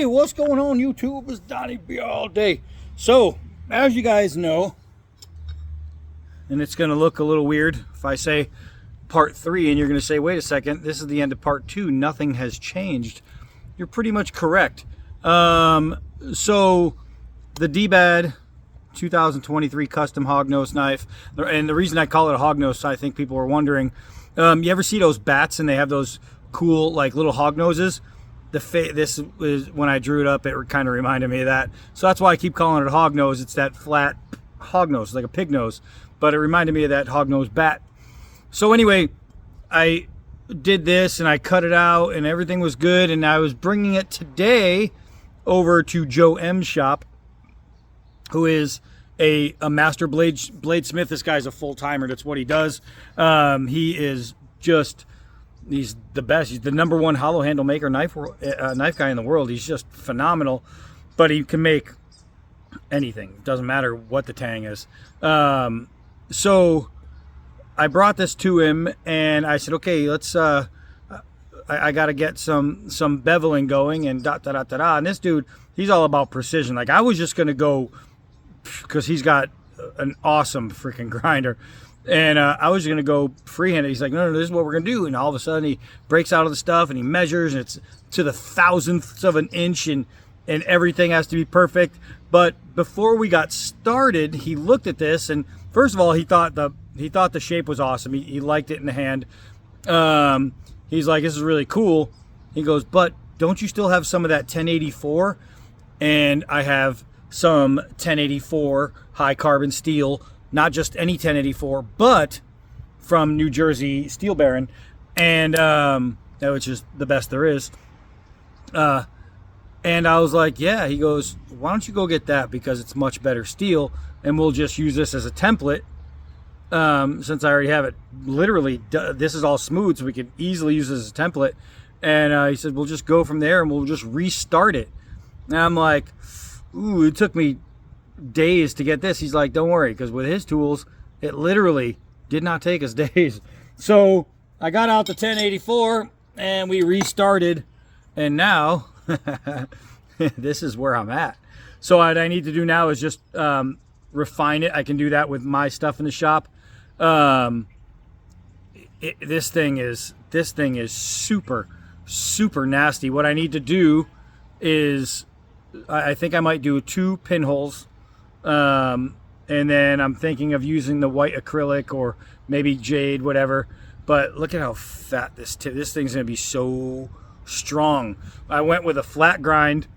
what's going on, YouTube? It's Donnie B all day. So, as you guys know, and it's going to look a little weird if I say part 3 and you're going to say, wait a second, this is the end of part 2, nothing has changed. You're pretty much correct. So, the dbad 2023 custom hognose knife, and the reason I call it a hognose, I think people are wondering, you ever see those bats and they have those cool like little hog noses? This is when I drew it up, it kind of reminded me of that. So that's why I keep calling it a hog nose. It's that flat hog nose, like a pig nose, but it reminded me of that hog nose bat. So anyway, I did this and I cut it out and everything was good, and I was bringing it today over to Joe M's shop, who is a master bladesmith. This guy's a full-timer. That's what he does. He is just, he's the best. He's the #1 hollow handle maker knife guy in the world. He's just phenomenal, but he can make anything. It doesn't matter what the tang is. So I brought this to him and I said, okay, let's, I got to get some beveling going and da-da-da-da-da. And this dude, he's all about precision. Like, I was just going to go, because he's got an awesome freaking grinder. And I was going to go freehanded. He's like, no, this is what we're going to do. And all of a sudden he breaks out of the stuff and he measures, and it's to the thousandths of an inch, and everything has to be perfect. But before we got started, he looked at this, and first of all, he thought the shape was awesome. He liked it in the hand. He's like, this is really cool. He goes, but don't you still have some of that 1084? And I have some 1084 high carbon steel, not just any 1084, but from New Jersey Steel Baron, and which is the best there is. And I was like, yeah. He goes, why don't you go get that, because it's much better steel, and we'll just use this as a template. Since I already have it, literally, this is all smooth, so we could easily use this as a template. And he said, we'll just go from there and we'll just restart it. And I'm like, ooh, it took me days to get this. He's like, don't worry, because with his tools, it literally did not take us days. So I got out the 1084 and we restarted, and now this is where I'm at. So what I need to do now is just refine it. I can do that with my stuff in the shop. This thing is super nasty. What I need to do is, I think I might do 2 pinholes, and then I'm thinking of using the white acrylic or maybe jade, whatever. But look at how fat this thing's gonna be, so strong. I went with a flat grind,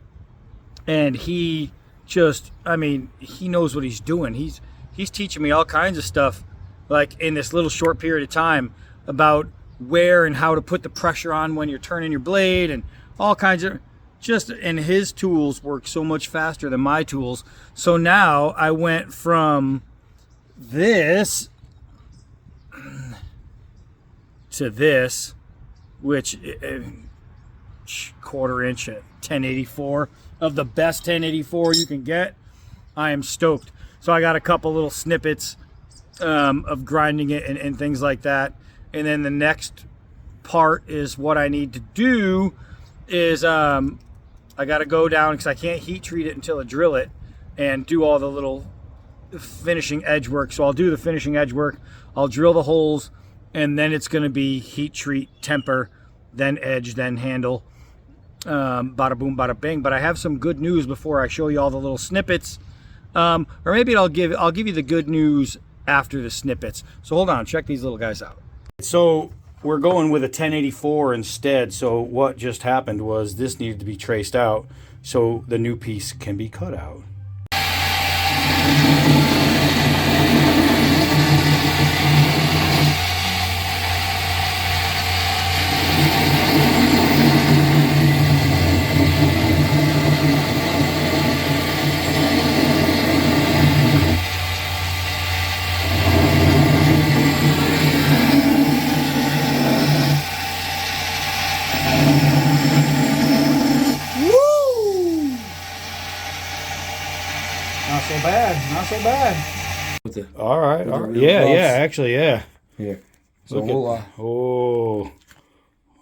and he just, I mean, he knows what he's doing. He's teaching me all kinds of stuff, like in this little short period of time, about where and how to put the pressure on when you're turning your blade, and all kinds of and his tools work so much faster than my tools. So now I went from this to this, which quarter inch at 1084 of the best 1084 you can get. I am stoked. So I got a couple little snippets of grinding it and things like that. And then the next part is what I need to do is I got to go down, because I can't heat treat it until I drill it, and do all the little finishing edge work. So I'll do the finishing edge work, I'll drill the holes, and then it's going to be heat treat, temper, then edge, then handle. Bada boom, bada bing. But I have some good news before I show you all the little snippets. Or maybe I'll give you the good news after the snippets. So hold on, check these little guys out. So we're going with a 1084 instead. So what just happened was this needed to be traced out so the new piece can be cut out. Not so bad. All right. Yeah, actually, yeah. Yeah. So we'll,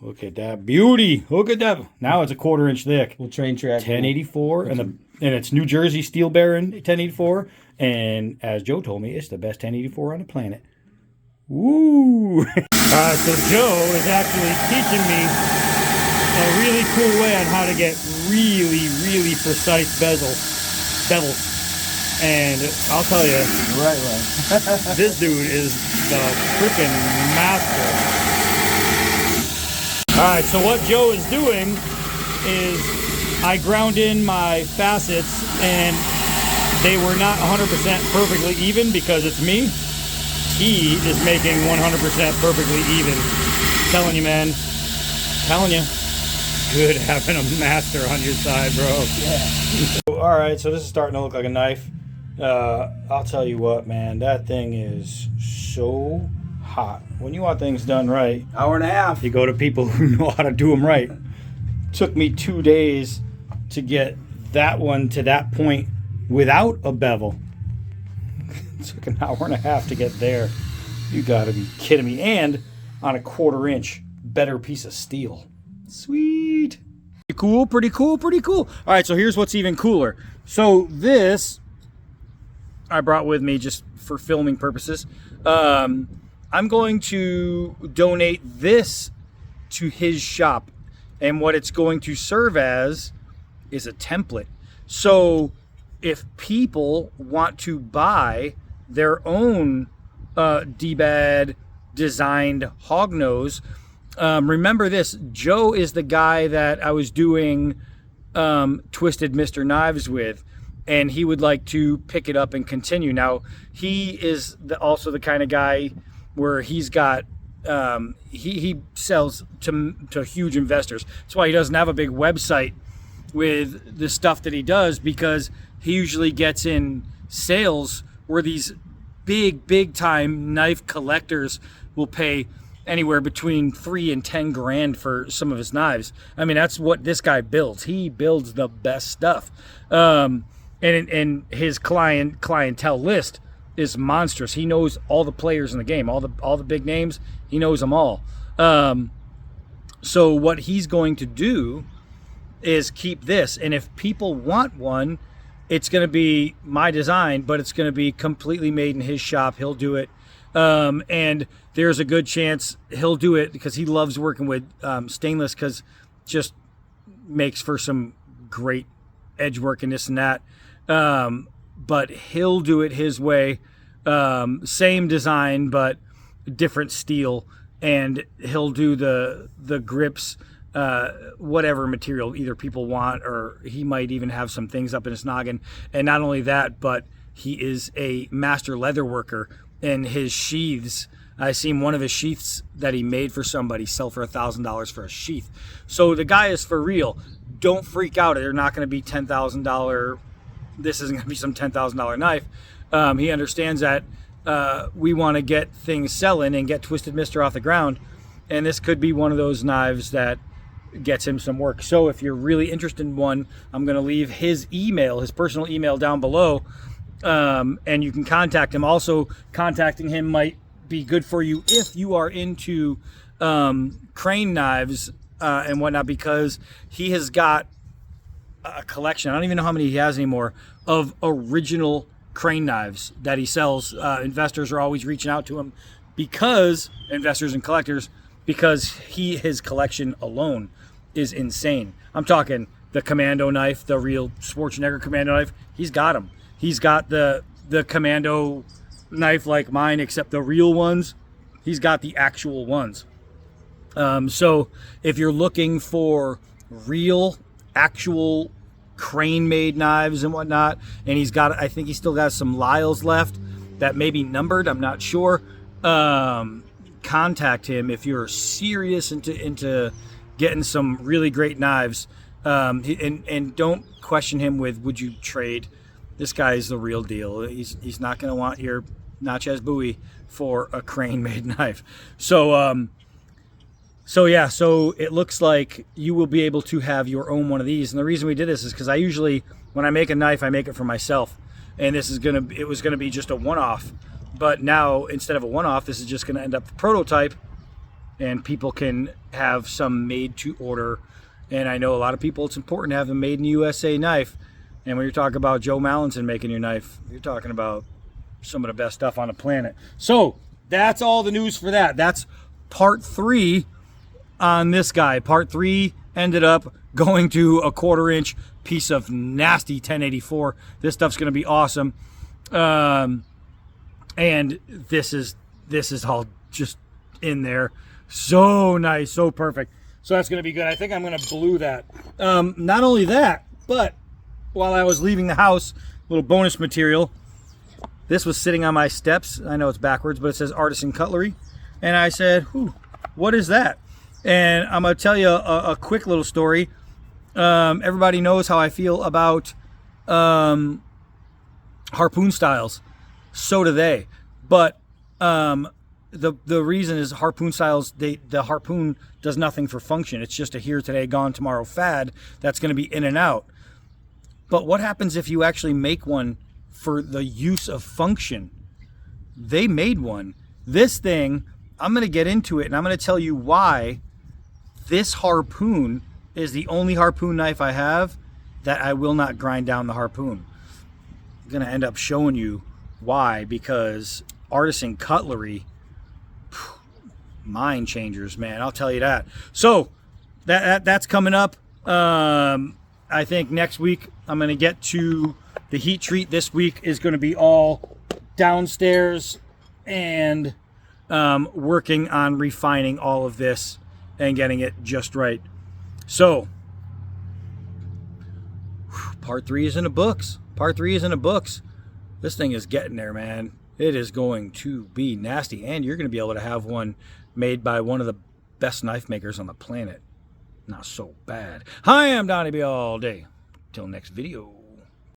Look at that beauty. Look at that. Now it's a 1/4 inch thick. We'll train track. 1084 and it's New Jersey Steel Baron 1084. And as Joe told me, it's the best 1084 on the planet. Woo! So Joe is actually teaching me a really cool way on how to get really, really precise bevels. And I'll tell you, Right. this dude is the freaking master. All right, so what Joe is doing is I ground in my facets, and they were not 100% perfectly even because it's me. He is making 100% perfectly even. Telling you, man. Telling you. Good having a master on your side, bro. Yeah. All right, so this is starting to look like a knife. I'll tell you what, man. That thing is so hot. When you want things done right, 1.5 hours. you go to people who know how to do them right. Took me 2 days to get that one to that point without a bevel. It took an 1.5 hours to get there. You gotta be kidding me. And on a 1/4 inch, better piece of steel. Sweet. Pretty cool, pretty cool, pretty cool. All right, so here's what's even cooler. So this I brought with me just for filming purposes. I'm going to donate this to his shop, and what it's going to serve as is a template. So if people want to buy their own dbad designed hognose, remember this, Joe is the guy that I was doing Twisted Mr. Knives with, and he would like to pick it up and continue. Now, he is also the kind of guy where he's got, he sells to huge investors. That's why he doesn't have a big website with the stuff that he does, because he usually gets in sales where these big time knife collectors will pay anywhere between $3,000 and $10,000 for some of his knives. I mean, that's what this guy builds. He builds the best stuff. And his clientele list is monstrous. He knows all the players in the game, all the big names. He knows them all. So what he's going to do is keep this, and if people want one, it's going to be my design, but it's going to be completely made in his shop. He'll do it, and there's a good chance he'll do it because he loves working with stainless, because just makes for some great edge work and this and that. But he'll do it his way, same design but different steel, and he'll do the grips, whatever material either people want, or he might even have some things up in his noggin. And not only that, but he is a master leather worker, and his sheaths, I seen one of his sheaths that he made for somebody sell for $1,000 for a sheath. So the guy is for real. Don't freak out. They're not going to be $10,000. This isn't going to be some $10,000 knife. He understands that we want to get things selling and get Twisted Mister off the ground, and this could be one of those knives that gets him some work. So if you're really interested in one, I'm going to leave his email, his personal email, down below, and you can contact him. Also, contacting him might be good for you if you are into crane knives and whatnot, because he has got a collection, I don't even know how many he has anymore, of original crane knives that he sells. Investors are always reaching out to him, because investors and collectors, because his collection alone is insane. I'm talking the Commando knife, the real Schwarzenegger Commando knife. He's got them. He's got the Commando knife like mine, except the real ones. He's got the actual ones. So if you're looking for real, actual crane-made knives and whatnot, and he's got, I think he's still got some Lyles left that may be numbered, I'm not sure. Contact him if you're serious into getting some really great knives, and don't question him with, would you trade? This guy is the real deal. He's not going to want your Natchez Bowie for a crane-made knife. So yeah, so it looks like you will be able to have your own one of these. And the reason we did this is because I usually, when I make a knife, I make it for myself. And it was gonna be just a one-off. But now, instead of a one-off, this is just gonna end up the prototype. and people can have some made to order. And I know a lot of people, it's important to have a made in the USA knife. And when you're talking about Joe Mallinson making your knife, you're talking about some of the best stuff on the planet. So that's all the news for that. That's part 3 on this guy. Part 3 ended up going to a 1/4 inch piece of nasty 1084. This stuff's going to be awesome. And this is all just in there. So nice, so perfect. So that's going to be good. I think I'm going to blue that. Not only that, but while I was leaving the house, little bonus material. This was sitting on my steps. I know it's backwards, but it says Artisan Cutlery. And I said, what is that? And I'm going to tell you a quick little story. Everybody knows how I feel about harpoon styles. So do they. But the reason is harpoon styles, the harpoon does nothing for function. It's just a here today, gone tomorrow fad that's going to be in and out. But what happens if you actually make one for the use of function? They made one. This thing, I'm going to get into it, and I'm going to tell you why this harpoon is the only harpoon knife I have that I will not grind down the harpoon. I'm going to end up showing you why, because Artisan Cutlery, mind changers, man. I'll tell you that. So that's coming up. I think next week I'm going to get to the heat treat. This week is going to be all downstairs and working on refining all of this and getting it just right. So part 3 is in the books. Part 3 is in the books. This thing is getting there, man. It is going to be nasty, and you're going to be able to have one made by one of the best knife makers on the planet. Not so bad. Hi, I'm Donnie B all day. Till next video.